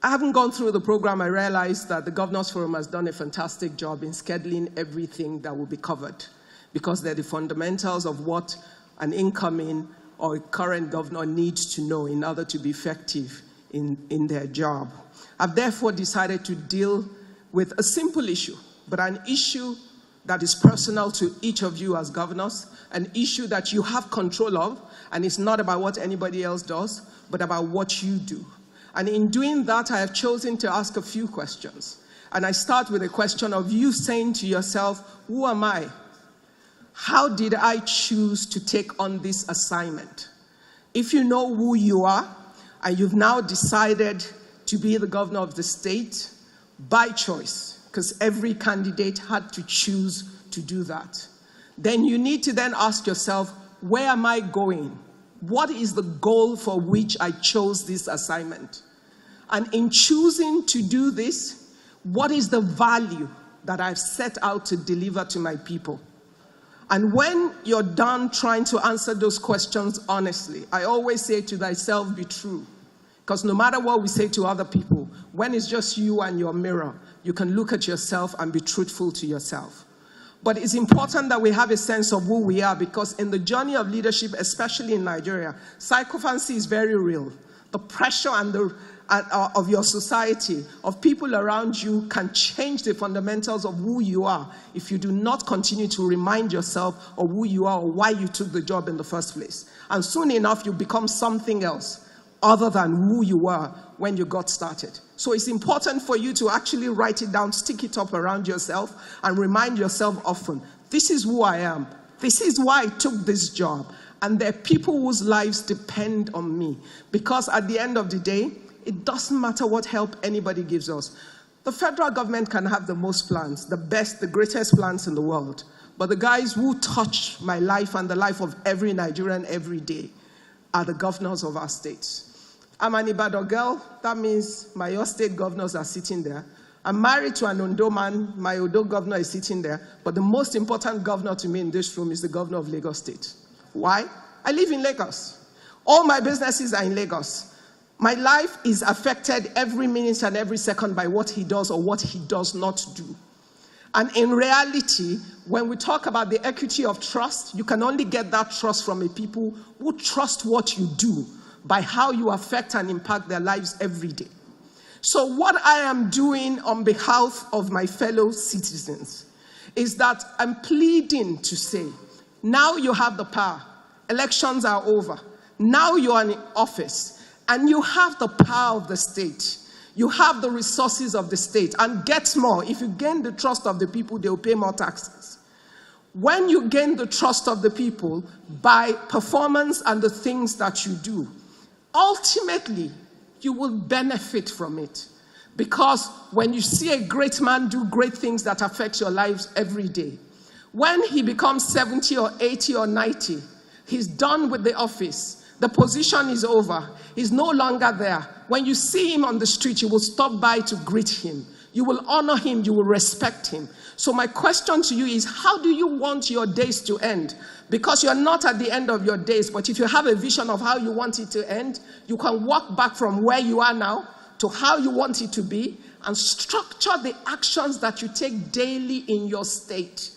Having gone through the program, I realized that the Governors Forum has done a fantastic job in scheduling everything that will be covered, because they're the fundamentals of what an incoming or a current governor needs to know in order to be effective in their job. I've therefore decided to deal with a simple issue, but an issue that is personal to each of you as governors, an issue that you have control of, and it's not about what anybody else does, but about what you do. And in doing that, I have chosen to ask a few questions. And I start with a question of you saying to yourself, who am I? How did I choose to take on this assignment? If you know who you are, and you've now decided to be the governor of the state by choice, because every candidate had to choose to do that, then you need to then ask yourself, where am I going? What is the goal for which I chose this assignment? And in choosing to do this, what is the value that I've set out to deliver to my people? And when you're done trying to answer those questions honestly, I always say to thyself, be true. Because no matter what we say to other people, when it's just you and your mirror, you can look at yourself and be truthful to yourself. But it's important that we have a sense of who we are, because in the journey of leadership, especially in Nigeria, sycophancy is very real. The pressure of your society, of people around you, can change the fundamentals of who you are if you do not continue to remind yourself of who you are or why you took the job in the first place. And soon enough, you become something else other than who you were when you got started. So it's important for you to actually write it down, stick it up around yourself, and remind yourself often, this is who I am. This is why I took this job. And there are people whose lives depend on me. Because at the end of the day, it doesn't matter what help anybody gives us. The federal government can have the most plans, the best, the greatest plans in the world. But the guys who touch my life and the life of every Nigerian every day are the governors of our states. I'm an Ibadan girl. That means my Oyo state governors are sitting there. I'm married to an Ondo man. My Ondo governor is sitting there. But the most important governor to me in this room is the governor of Lagos State. Why? I live in Lagos. All my businesses are in Lagos. My life is affected every minute and every second by what he does or what he does not do. And in reality, when we talk about the equity of trust, you can only get that trust from a people who trust what you do by how you affect and impact their lives every day. So what I am doing on behalf of my fellow citizens is that I'm pleading to say, now you have the power. Elections are over. Now you're in office, and you have the power of the state. You have the resources of the state. And get more, if you gain the trust of the people, they will pay more taxes. When you gain the trust of the people by performance and the things that you do, ultimately, you will benefit from it. Because when you see a great man do great things that affect your lives every day, when he becomes 70 or 80 or 90, he's done with the office. The position is over. He's no longer there. When you see him on the street, you will stop by to greet him. You will honor him. You will respect him. So my question to you is, how do you want your days to end? Because you're not at the end of your days, but if you have a vision of how you want it to end, you can walk back from where you are now to how you want it to be and structure the actions that you take daily in your state.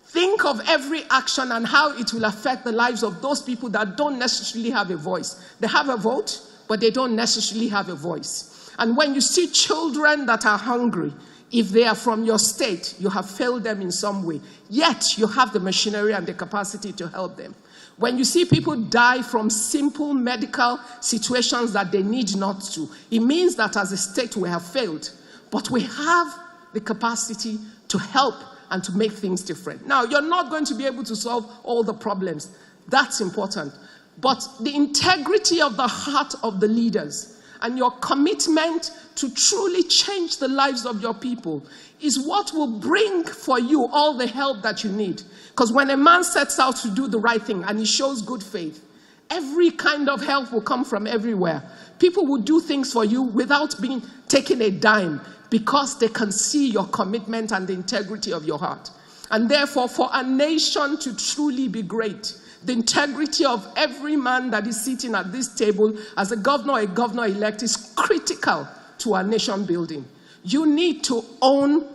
Think of every action and how it will affect the lives of those people that don't necessarily have a voice. They have a vote, but they don't necessarily have a voice. And when you see children that are hungry, if they are from your state, you have failed them in some way. Yet, you have the machinery and the capacity to help them. When you see people die from simple medical situations that they need not to, it means that as a state we have failed. But we have the capacity to help and to make things different. Now, you're not going to be able to solve all the problems. That's important. But the integrity of the heart of the leaders and your commitment to truly change the lives of your people is what will bring for you all the help that you need. Because when a man sets out to do the right thing and he shows good faith, every kind of help will come from everywhere. People will do things for you without being taking a dime because they can see your commitment and the integrity of your heart. And therefore, for a nation to truly be great, the integrity of every man that is sitting at this table as a governor or a governor-elect is critical to our nation building. You need to own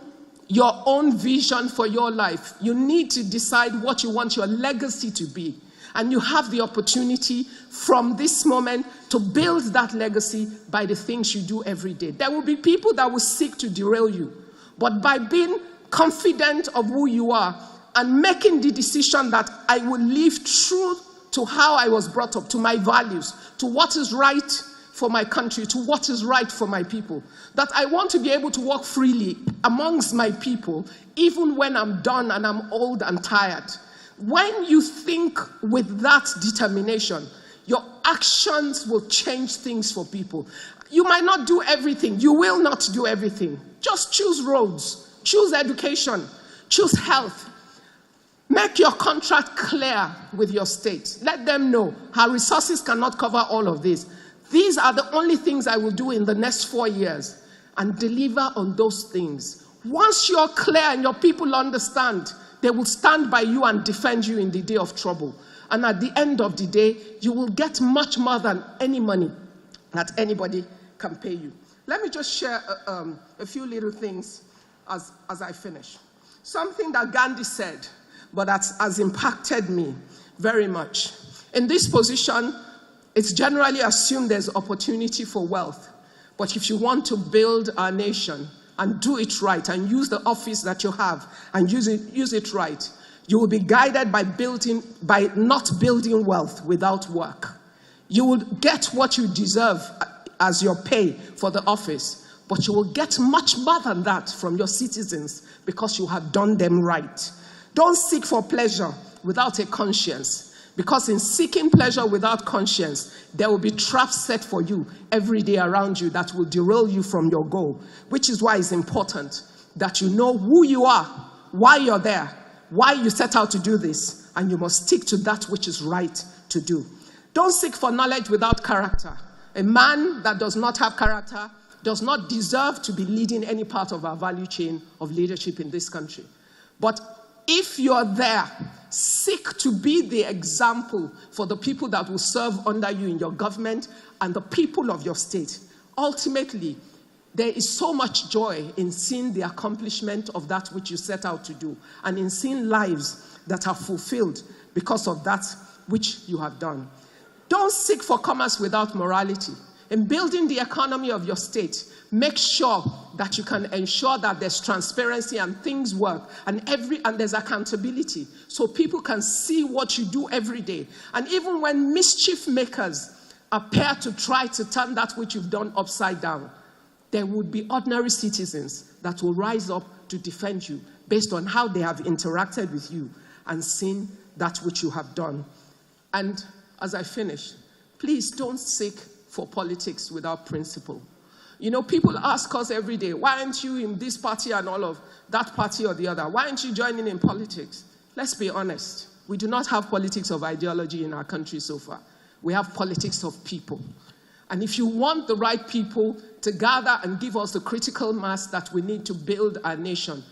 your own vision for your life. You need to decide what you want your legacy to be. And you have the opportunity from this moment to build that legacy by the things you do every day. There will be people that will seek to derail you. But by being confident of who you are and making the decision that I will live true to how I was brought up, to my values, to what is right for my country, to what is right for my people, that I want to be able to walk freely amongst my people, even when I'm done and I'm old and tired. When you think with that determination, your actions will change things for people. You might not do everything. You will not do everything. Just choose roads, choose education, choose health. Make your contract clear with your state. Let them know how resources cannot cover all of this. These are the only things I will do in the next 4 years, and deliver on those things. Once you're clear and your people understand, they will stand by you and defend you in the day of trouble. And at the end of the day, you will get much more than any money that anybody can pay you. Let me just share a few little things as I finish. Something that Gandhi said, but that has impacted me very much. In this position, it's generally assumed there's opportunity for wealth. But if you want to build our nation and do it right and use the office that you have and use it right, you will be guided by not building wealth without work. You will get what you deserve as your pay for the office, but you will get much more than that from your citizens because you have done them right. Don't seek for pleasure without a conscience. Because in seeking pleasure without conscience, there will be traps set for you every day around you that will derail you from your goal. Which is why it's important that you know who you are, why you're there, why you set out to do this, and you must stick to that which is right to do. Don't seek for knowledge without character. A man that does not have character does not deserve to be leading any part of our value chain of leadership in this country. But if you're there, seek to be the example for the people that will serve under you in your government and the people of your state. Ultimately, there is so much joy in seeing the accomplishment of that which you set out to do and in seeing lives that are fulfilled because of that which you have done. Don't seek for commerce without morality. In building the economy of your state, make sure that you can ensure that there's transparency and things work and there's accountability so people can see what you do every day. And even when mischief makers appear to try to turn that which you've done upside down, there would be ordinary citizens that will rise up to defend you based on how they have interacted with you and seen that which you have done. And as I finish, please don't seek for politics without principle. You know, people ask us every day, why aren't you in this party and all of that party or the other? Why aren't you joining in politics? Let's be honest. We do not have politics of ideology in our country so far. We have politics of people. And if you want the right people to gather and give us the critical mass that we need to build our nation,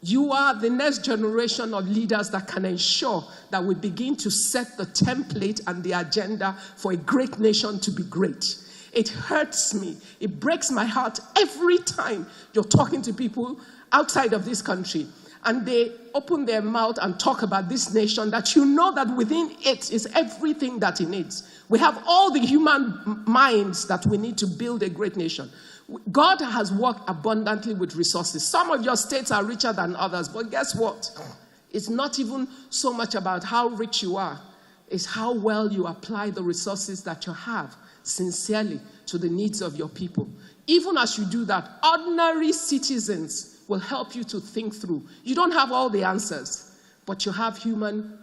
you are the next generation of leaders that can ensure that we begin to set the template and the agenda for a great nation to be great. It hurts me. It breaks my heart every time you're talking to people outside of this country and they open their mouth and talk about this nation that you know that within it is everything that it needs. We have all the human minds that we need to build a great nation. God has worked abundantly with resources. Some of your states are richer than others, but guess what? It's not even so much about how rich you are. It's how well you apply the resources that you have sincerely to the needs of your people. Even as you do that, ordinary citizens will help you to think through. You don't have all the answers, but you have humans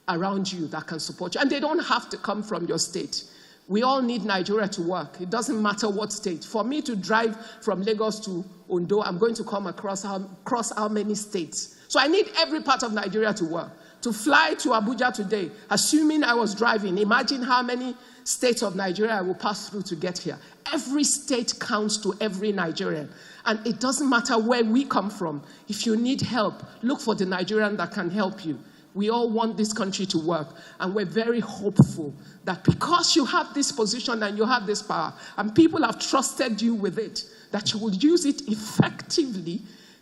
around you that can support you. And they don't have to come from your state. We all need Nigeria to work. It doesn't matter what state. For me to drive from Lagos to Ondo, I'm going to come across how many states. So I need every part of Nigeria to work. To fly to Abuja today, assuming I was driving, imagine how many states of Nigeria I will pass through to get here. Every state counts to every Nigerian. And it doesn't matter where we come from. If you need help, look for the Nigerian that can help you. We all want this country to work, and we're very hopeful that because you have this position and you have this power, and people have trusted you with it, that you will use it effectively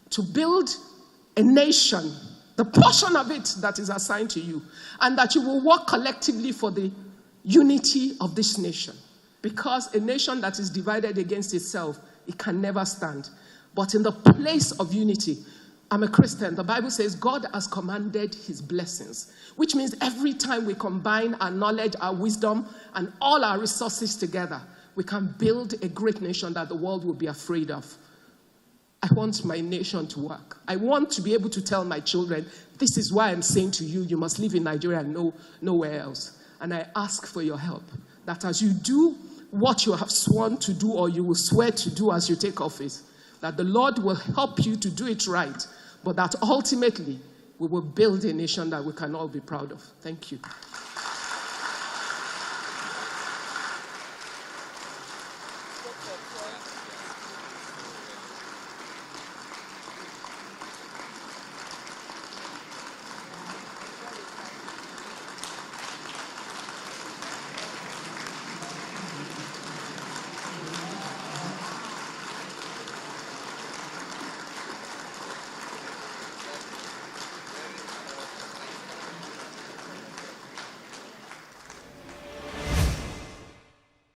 to build a nation, the portion of it that is assigned to you, and that you will work collectively for the unity of this nation. Because a nation that is divided against itself, it can never stand. But in the place of unity, I'm a Christian. The Bible says God has commanded his blessings, which means every time we combine our knowledge, our wisdom, and all our resources together, we can build a great nation that the world will be afraid of. I want my nation to work. I want to be able to tell my children, this is why I'm saying to you, you must live in Nigeria and nowhere else. And I ask for your help, that as you do what you have sworn to do or you will swear to do as you take office, that the Lord will help you to do it right, but that ultimately we will build a nation that we can all be proud of. Thank you.